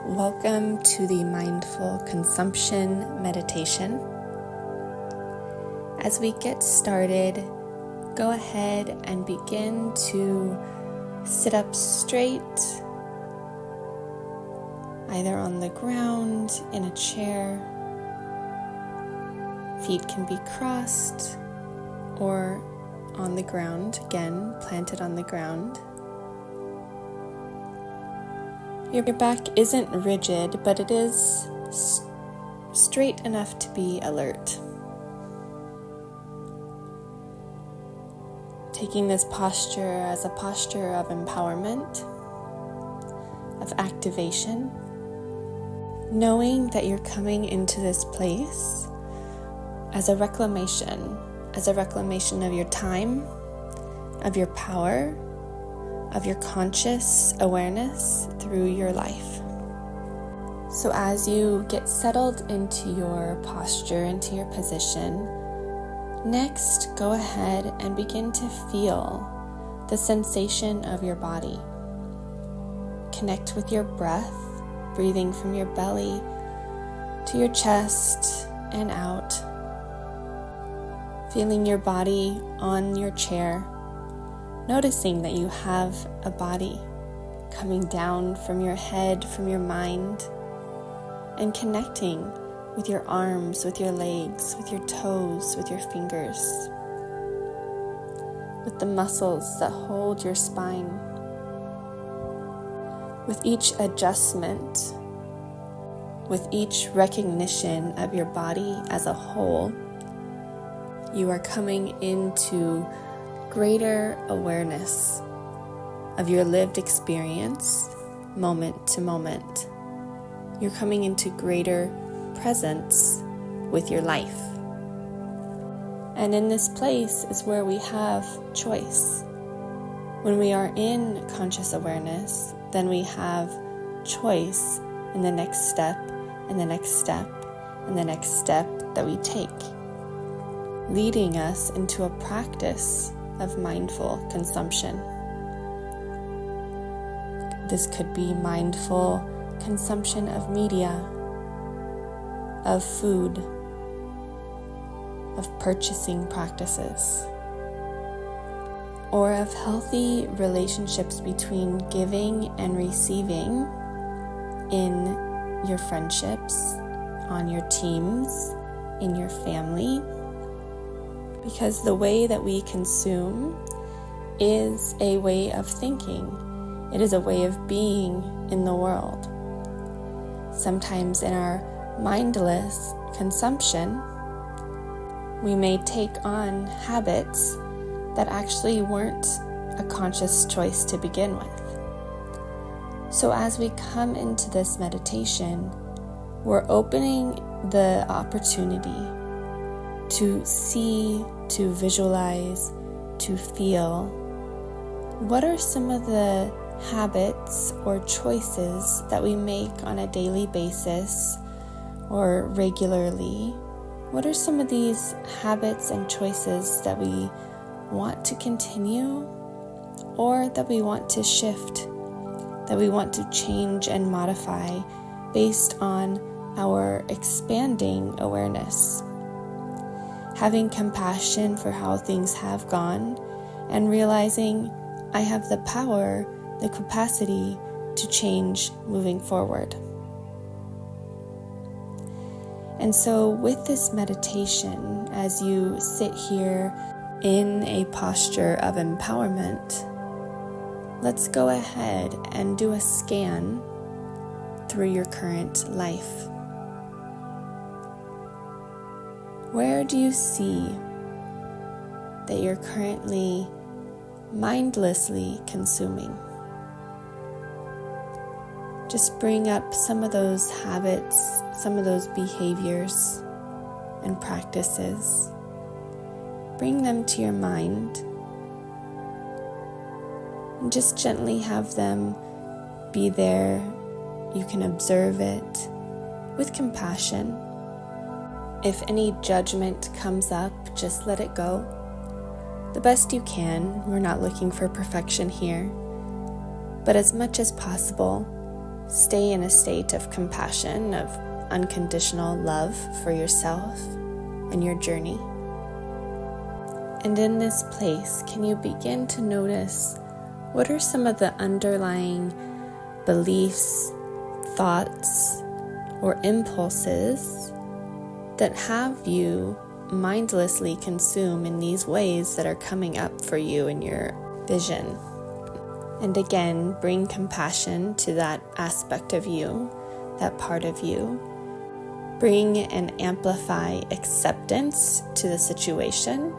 Welcome to the Mindful Consumption Meditation. As we get started, go ahead and begin to sit up straight, either on the ground, in a chair. Feet can be crossed or on the ground, again, planted on the ground. Your back isn't rigid, but it is straight enough to be alert. Taking this posture as a posture of empowerment, of activation, knowing that you're coming into this place as a reclamation of your time, of your power, of your conscious awareness through your life. So as you get settled into your posture, into your position, next go ahead and begin to feel the sensation of your body. Connect with your breath, breathing from your belly to your chest and out. Feeling your body on your chair. Noticing that you have a body coming down from your head, from your mind, and connecting with your arms, with your legs, with your toes, with your fingers, with the muscles that hold your spine. With each adjustment, with each recognition of your body as a whole, you are coming into greater awareness of your lived experience moment to moment. You're coming into greater presence with your life. And in this place is where we have choice. When we are in conscious awareness, then we have choice in the next step, and the next step, and the next step that we take, leading us into a practice of mindful consumption. This could be mindful consumption of media, of food, of purchasing practices, or of healthy relationships between giving and receiving in your friendships, on your teams, in your family. Because the way that we consume is a way of thinking. It is a way of being in the world. Sometimes in our mindless consumption, we may take on habits that actually weren't a conscious choice to begin with. So as we come into this meditation, we're opening the opportunity to see, to visualize, to feel what are some of the habits or choices that we make on a daily basis or regularly. What are some of these habits and choices that we want to continue or that we want to shift, that we want to change and modify based on our expanding awareness? Having compassion for how things have gone and realizing I have the power, the capacity to change moving forward. And so with this meditation, as you sit here in a posture of empowerment, let's go ahead and do a scan through your current life. Where do you see that you're currently mindlessly consuming? Just bring up some of those habits, some of those behaviors and practices. Bring them to your mind and just gently have them be there. You can observe it with compassion. If any judgment comes up, just let it go. The best you can. We're not looking for perfection here. But as much as possible, Stay in a state of compassion, of unconditional love for yourself and your journey. And in this place, can you begin to notice what are some of the underlying beliefs, thoughts, or impulses that have you mindlessly consume in these ways that are coming up for you in your vision? And again, bring compassion to that aspect of you, that part of you. Bring and amplify acceptance to the situation,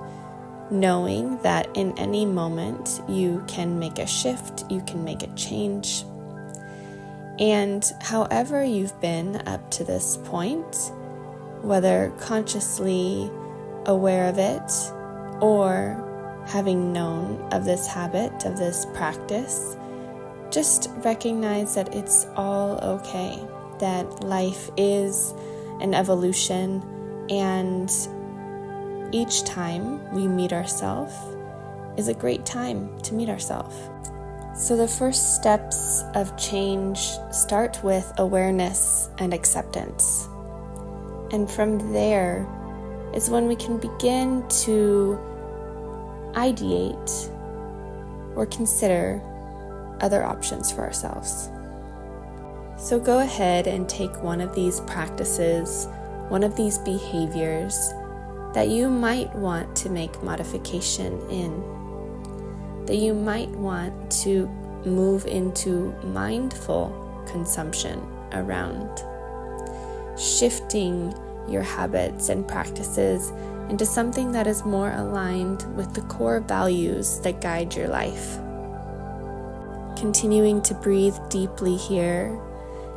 knowing that in any moment you can make a shift, you can make a change. And however you've been up to this point, whether consciously aware of it or having known of this habit, of this practice, just recognize that it's all okay, that life is an evolution, and each time we meet ourselves is a great time to meet ourselves. So the first steps of change start with awareness and acceptance. And from there is when we can begin to ideate or consider other options for ourselves. So go ahead and take one of these practices, one of these behaviors that you might want to make modification in, that you might want to move into mindful consumption around, shifting your habits and practices into something that is more aligned with the core values that guide your life. Continuing to breathe deeply here,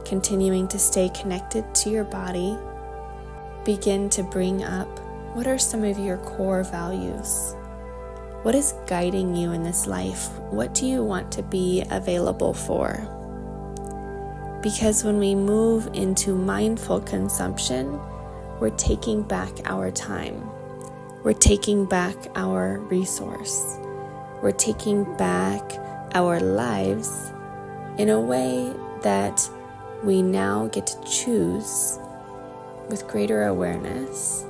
continuing to stay connected to your body, begin to bring up what are some of your core values. What is guiding you in this life? What do you want to be available for? Because when we move into mindful consumption, we're taking back our time. We're taking back our resource. We're taking back our lives in a way that we now get to choose with greater awareness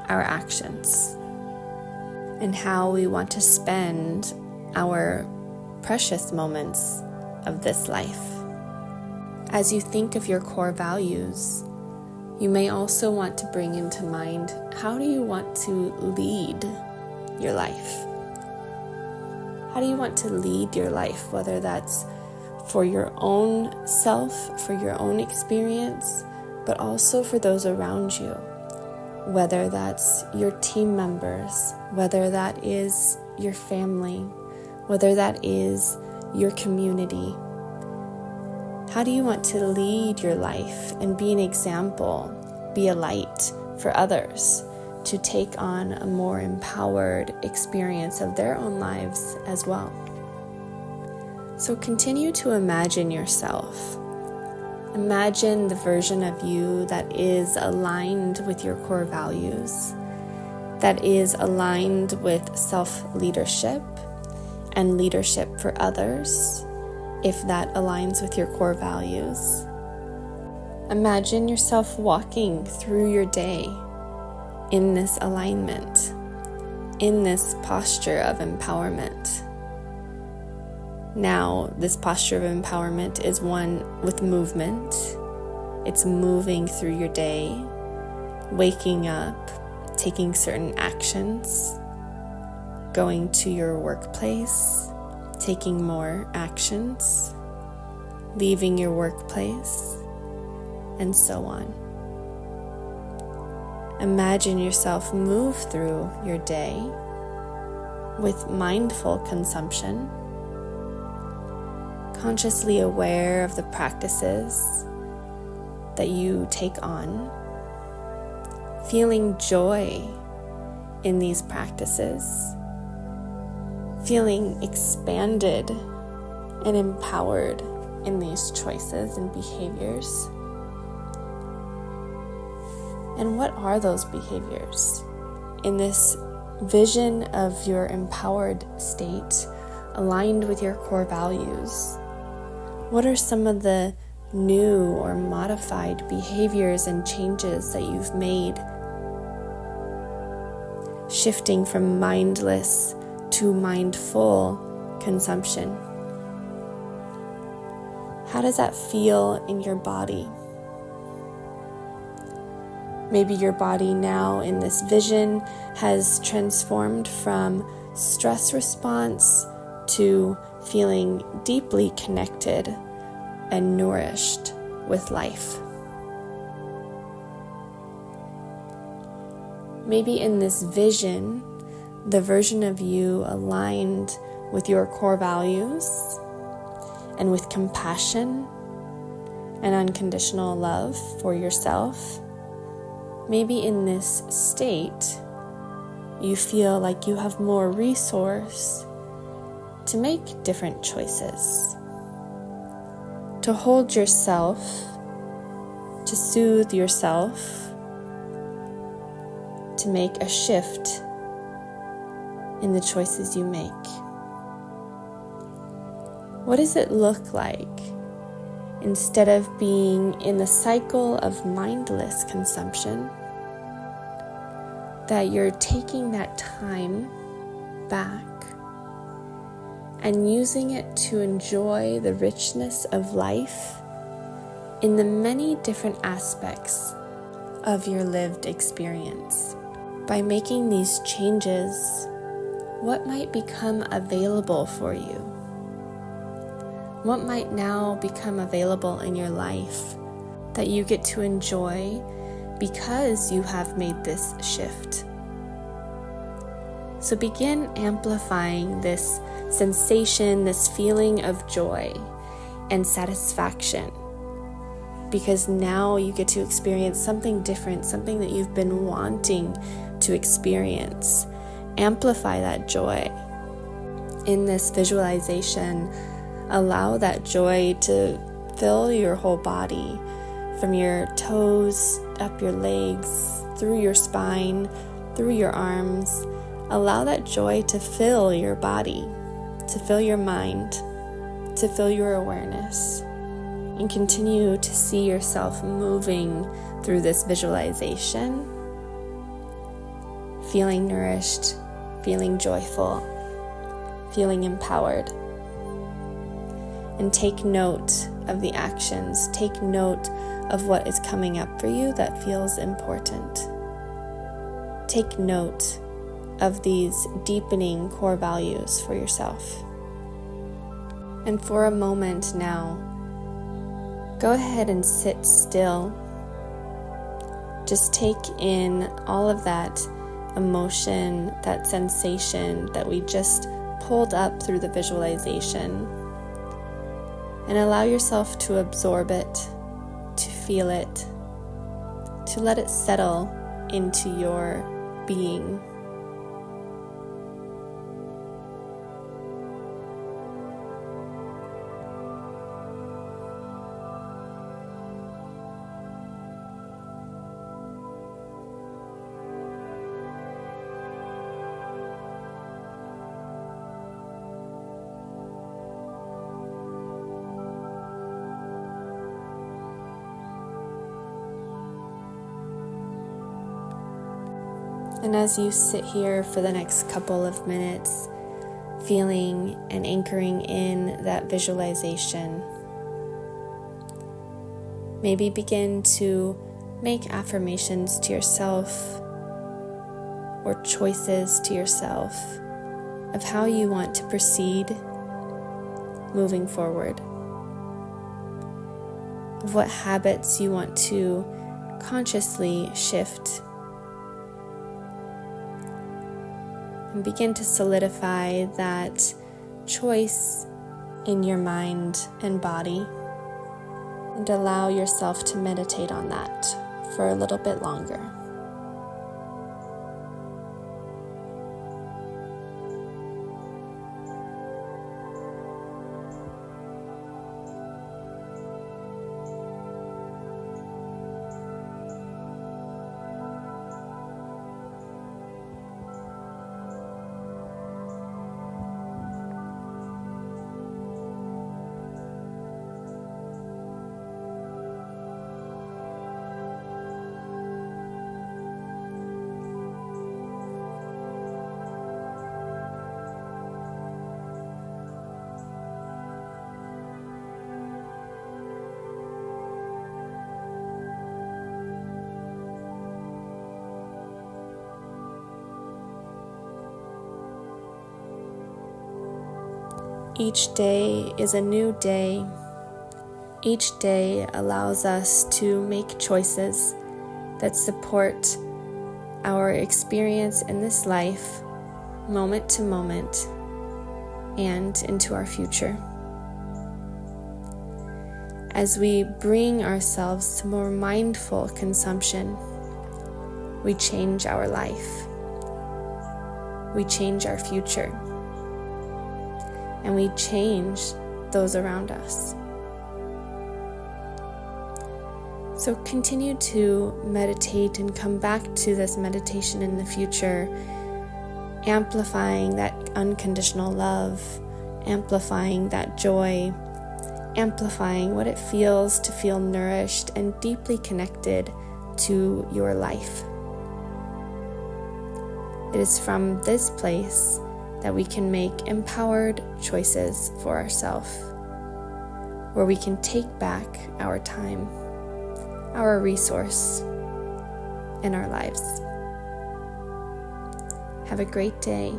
our actions and how we want to spend our precious moments of this life. As you think of your core values, you may also want to bring into mind, how do you want to lead your life? How do you want to lead your life, whether that's for your own self, for your own experience, but also for those around you, whether that's your team members, whether that is your family, whether that is your community. How do you want to lead your life and be an example, be a light for others to take on a more empowered experience of their own lives as well? So continue to imagine yourself. Imagine the version of you that is aligned with your core values, that is aligned with self-leadership and leadership for others, if that aligns with your core values. Imagine yourself walking through your day in this alignment, in this posture of empowerment. Now, this posture of empowerment is one with movement. It's moving through your day, waking up, taking certain actions, going to your workplace, taking more actions, leaving your workplace, and so on. Imagine yourself move through your day with mindful consumption, consciously aware of the practices that you take on, feeling joy in these practices, feeling expanded and empowered in these choices and behaviors. And what are those behaviors? In this vision of your empowered state, aligned with your core values, What are some of the new or modified behaviors and changes that you've made, shifting from mindless to mindful consumption? How does that feel in your body? Maybe your body now in this vision has transformed from stress response to feeling deeply connected and nourished with life. Maybe in this vision, the version of you aligned with your core values and with compassion and unconditional love for yourself. Maybe in this state, you feel like you have more resource to make different choices, to hold yourself, to soothe yourself, to make a shift in the choices you make. What does it look like, instead of being in the cycle of mindless consumption, that you're taking that time back and using it to enjoy the richness of life in the many different aspects of your lived experience? By making these changes, what might become available for you? What might now become available in your life that you get to enjoy because you have made this shift? So begin amplifying this sensation, this feeling of joy and satisfaction, because now you get to experience something different, something that you've been wanting to experience. Amplify that joy. In this visualization, allow that joy to fill your whole body, from your toes, up your legs, through your spine, through your arms. Allow that joy to fill your body, to fill your mind, to fill your awareness, and continue to see yourself moving through this visualization, feeling nourished, feeling joyful, feeling empowered. And take note of the actions, take note of what is coming up for you that feels important. Take note of these deepening core values for yourself. And for a moment now, go ahead and sit still. Just take in all of that emotion, that sensation that we just pulled up through the visualization, and allow yourself to absorb it, to feel it, to let it settle into your being. And as you sit here for the next couple of minutes, feeling and anchoring in that visualization, maybe begin to make affirmations to yourself or choices to yourself of how you want to proceed moving forward, of what habits you want to consciously shift, and begin to solidify that choice in your mind and body, and allow yourself to meditate on that for a little bit longer. Each day is a new day. Each day allows us to make choices that support our experience in this life, moment to moment, and into our future. As we bring ourselves to more mindful consumption, we change our life. We change our future. And we change those around us. So continue to meditate and come back to this meditation in the future, amplifying that unconditional love, amplifying that joy, amplifying what it feels to feel nourished and deeply connected to your life. It is from this place that we can make empowered choices for ourselves, where we can take back our time, our resource, and our lives. Have a great day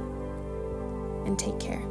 and take care.